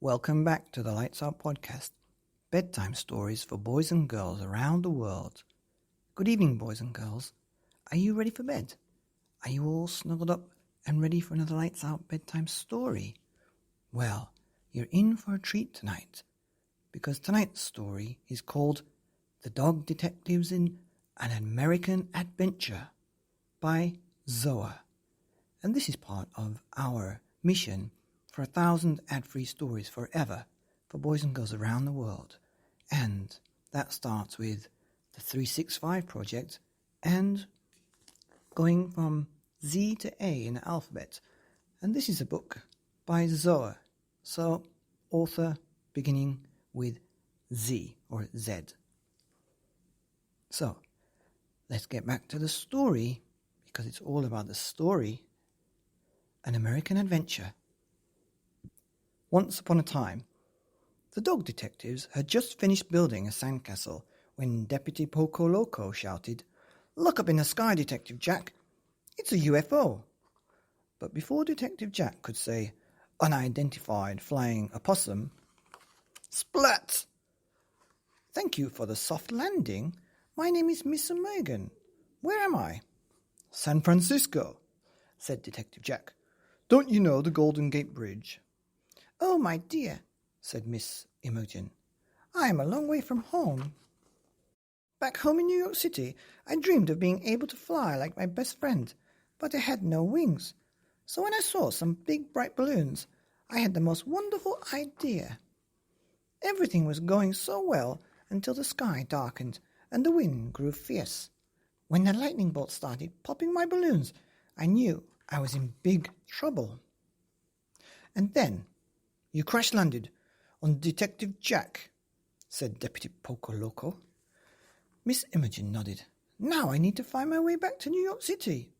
Welcome back to the Lights Out podcast, bedtime stories for boys and girls around the world. Good evening, boys and girls. Are you ready for bed? Are you all snuggled up and ready for another Lights Out bedtime story? Well, you're in for a treat tonight, because tonight's story is called The Dog Detectives in an American Adventure by Zoa. And this is part of our mission for 1,000 ad-free stories forever for boys and girls around the world. And that starts with the 365 project and going from Z to A in the alphabet. And this is a book by Zoa. So, author beginning with Z or Z. So, let's get back to the story, because it's all about the story. An American Adventure. Once upon a time, the dog detectives had just finished building a sandcastle when Deputy Poco Loco shouted, "Look up in the sky, Detective Jack. It's a UFO." But before Detective Jack could say, "Unidentified flying opossum," splat! "Thank you for the soft landing. My name is Miss Megan. Where am I?" "San Francisco," said Detective Jack. "Don't you know the Golden Gate Bridge?" "Oh, my dear," said Miss Imogen, "I am a long way from home. Back home in New York City, I dreamed of being able to fly like my best friend, but I had no wings. So when I saw some big bright balloons, I had the most wonderful idea. Everything was going so well until the sky darkened and the wind grew fierce. When the lightning bolts started popping my balloons, I knew I was in big trouble. And then you crash-landed on Detective Jack," said Deputy Poco Loco. Miss Imogen nodded. "Now I need to find my way back to New York City."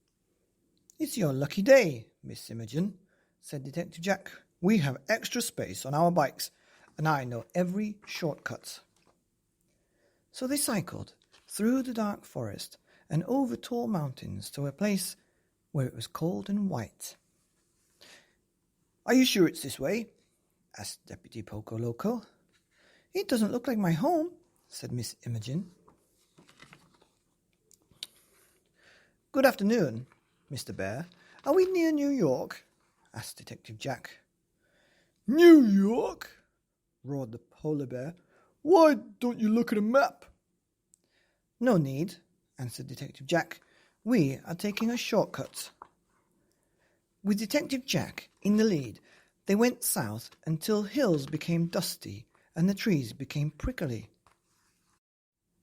"It's your lucky day, Miss Imogen," said Detective Jack. "We have extra space on our bikes, and I know every shortcut." So they cycled through the dark forest and over tall mountains to a place where it was cold and white. "Are you sure it's this way?" asked Deputy Poco Loco. "It doesn't look like my home," said Miss Imogen. "Good afternoon, Mr. Bear. Are we near New York?" asked Detective Jack. "New York?" roared the polar bear. "Why don't you look at a map?" "No need," answered Detective Jack. "We are taking a shortcut." With Detective Jack in the lead, they went south until hills became dusty and the trees became prickly.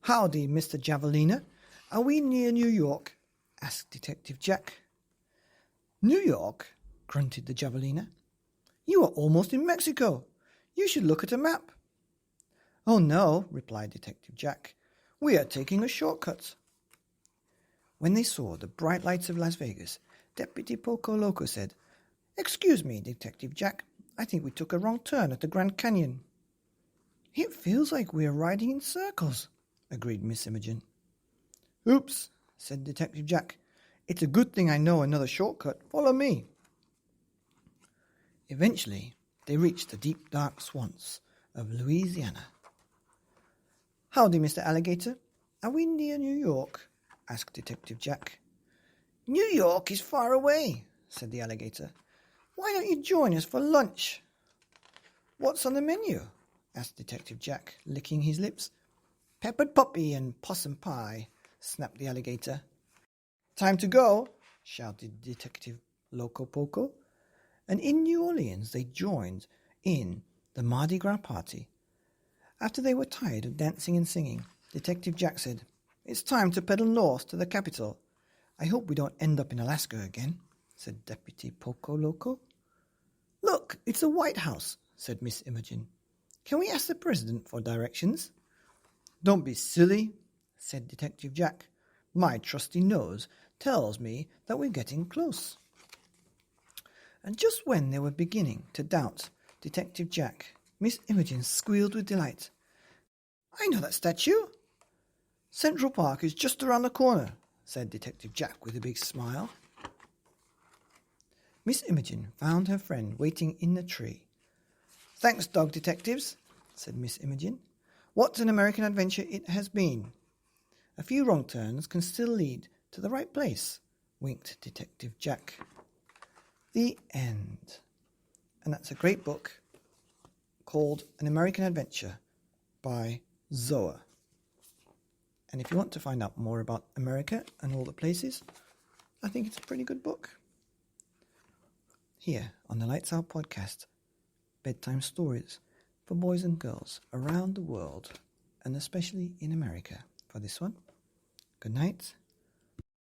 "Howdy, Mr. Javelina. Are we near New York?" asked Detective Jack. "New York?" grunted the Javelina. "You are almost in Mexico. You should look at a map." "Oh no," replied Detective Jack. "We are taking a shortcut." When they saw the bright lights of Las Vegas, Deputy Poco Loco said, "Excuse me, Detective Jack. I think we took a wrong turn at the Grand Canyon." "It feels like we are riding in circles," agreed Miss Imogen. "Oops," said Detective Jack. "It's a good thing I know another shortcut. Follow me." Eventually, they reached the deep, dark swamps of Louisiana. "Howdy, Mr. Alligator. Are we near New York?" asked Detective Jack. "New York is far away," said the alligator. "Why don't you join us for lunch?" "What's on the menu?" asked Detective Jack, licking his lips. "Peppered puppy and possum pie," snapped the alligator. "Time to go," shouted Detective Loco Poco. And in New Orleans they joined in the Mardi Gras party. After they were tired of dancing and singing, Detective Jack said, "It's time to pedal north to the capital. I hope we don't end up in Alaska again," said Deputy Poco Loco. "Look, it's the White House," said Miss Imogen. "Can we ask the president for directions?" "Don't be silly," said Detective Jack. "My trusty nose tells me that we're getting close." And just when they were beginning to doubt Detective Jack, Miss Imogen squealed with delight. "I know that statue. Central Park is just around the corner," said Detective Jack with a big smile. Miss Imogen found her friend waiting in the tree. Thanks, dog detectives, said Miss Imogen. What an American adventure it has been. A few wrong turns can still lead to the right place, winked Detective Jack. The end. And that's a great book called An American Adventure by Zoa. And if you want to find out more about America and all the places, I think it's a pretty good book. Here on the Lights Out podcast, bedtime stories for boys and girls around the world, and especially in America. For this one, good night